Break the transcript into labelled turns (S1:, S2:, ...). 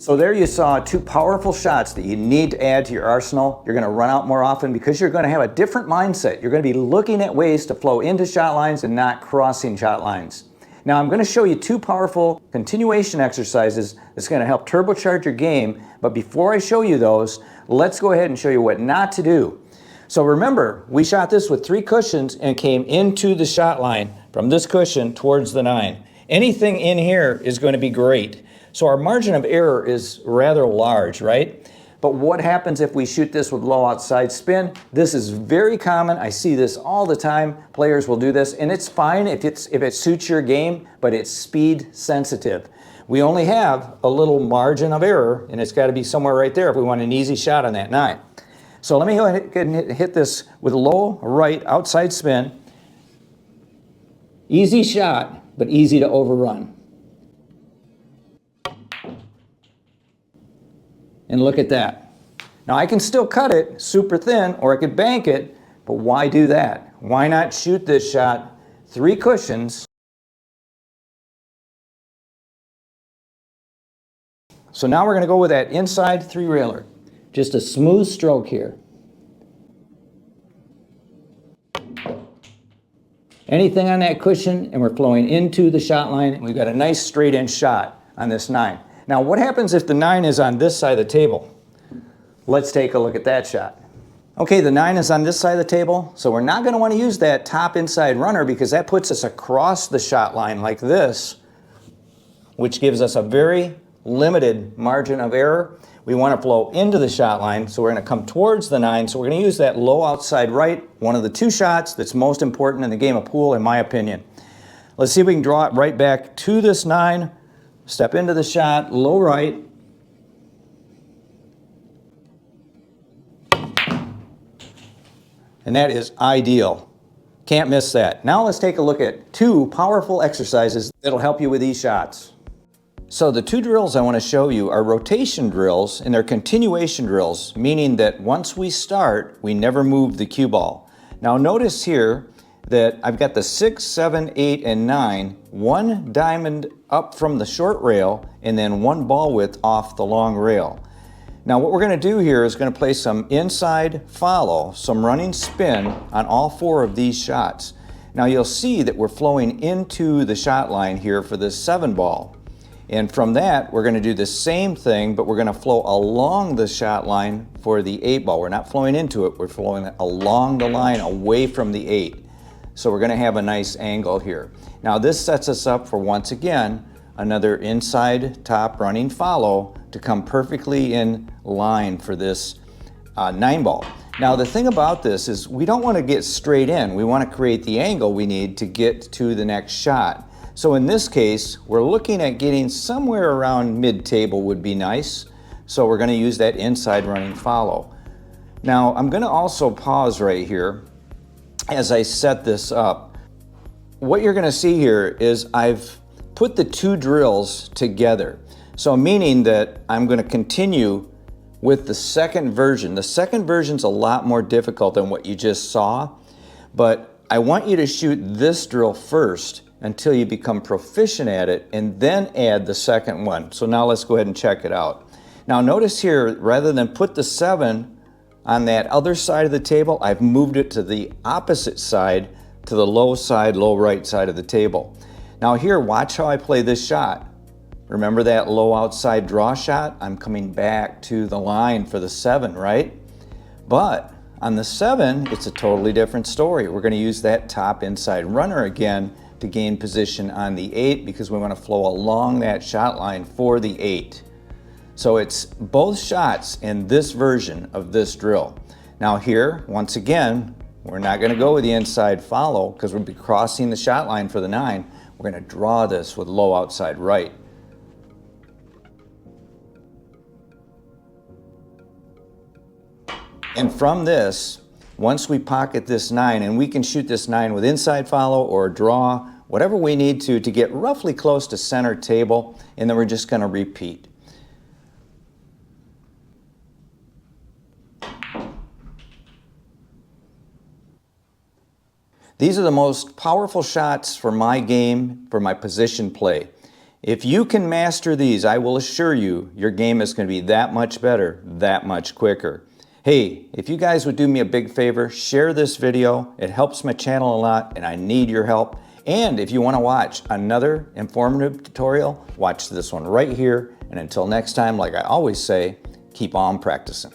S1: So there you saw two powerful shots that you need to add to your arsenal. You're going to run out more often because you're going to have a different mindset. You're going to be looking at ways to flow into shot lines and not crossing shot lines. Now I'm going to show you two powerful continuation exercises that's going to help turbocharge your game. But before I show you those, let's go ahead and show you what not to do. So remember, we shot this with 3 cushions and came into the shot line from this cushion towards the 9. Anything in here is going to be great. So our margin of error is rather large, right? But what happens if we shoot this with low outside spin? This is very common. I see this all the time. Players will do this, and it's fine if it suits your game, but it's speed sensitive. We only have a little margin of error, and it's got to be somewhere right there if we want an easy shot on that 9. So let me go ahead and hit this with low right outside spin. Easy shot, but easy to overrun. And look at that. Now I can still cut it super thin, or I could bank it, but why do that? Why not shoot this shot 3 cushions? So now we're going to go with that inside 3-railer. Just a smooth stroke here. Anything on that cushion, and we're flowing into the shot line, and we've got a nice straight in shot on this 9. Now what happens if the 9 is on this side of the table? Let's take a look at that shot. Okay, the 9 is on this side of the table, so we're not going to want to use that top inside runner because that puts us across the shot line like this, which gives us a very limited margin of error. We want to flow into the shot line, so we're going to come towards the 9, so we're going to use that low outside right, one of the 2 shots that's most important in the game of pool in my opinion. Let's see if we can draw it right back to this 9. Step into the shot, low right. And that is ideal. Can't miss that. Now let's take a look at 2 powerful exercises that'll help you with these shots. So the 2 drills I want to show you are rotation drills, and they're continuation drills, meaning that once we start, we never move the cue ball. Now notice here that I've got the 6, 7, 8, and 9, 1 diamond up from the short rail, and then 1 ball width off the long rail. Now what we're going to do here is going to play some inside follow, some running spin on all 4 of these shots. Now you'll see that we're flowing into the shot line here for this 7 ball. And from that, we're going to do the same thing, but we're going to flow along the shot line for the 8 ball. We're not flowing into it, we're flowing along the line away from the 8. So we're going to have a nice angle here. Now this sets us up for, once again, another inside top running follow to come perfectly in line for this 9 ball. Now the thing about this is we don't want to get straight in. We want to create the angle we need to get to the next shot. So in this case, we're looking at getting somewhere around mid-table would be nice. So we're going to use that inside running follow. Now I'm going to also pause right here as I set this up. What you're going to see here is I've put the 2 drills together. So meaning that I'm going to continue with the second version. The second version's a lot more difficult than what you just saw, but I want you to shoot this drill first until you become proficient at it, and then add the second one. So now let's go ahead and check it out. Now notice here, rather than put the 7 on that other side of the table, I've moved it to the opposite side, to the low side, low right side of the table. Now here, watch how I play this shot. Remember that low outside draw shot? I'm coming back to the line for the 7, right? But on the 7, it's a totally different story. We're going to use that top inside runner again to gain position on the 8 because we want to flow along that shot line for the 8. So it's both shots in this version of this drill. Now here, once again, we're not going to go with the inside follow because we'll be crossing the shot line for the 9. We're going to draw this with low outside right. And from this, once we pocket this 9, and we can shoot this 9 with inside follow or draw, whatever we need to get roughly close to center table, and then we're just going to repeat. These are the most powerful shots for my game, for my position play. If you can master these, I will assure you, your game is going to be that much better, that much quicker. Hey, if you guys would do me a big favor, share this video. It helps my channel a lot and I need your help. And if you want to watch another informative tutorial, watch this one right here. And until next time, like I always say, keep on practicing.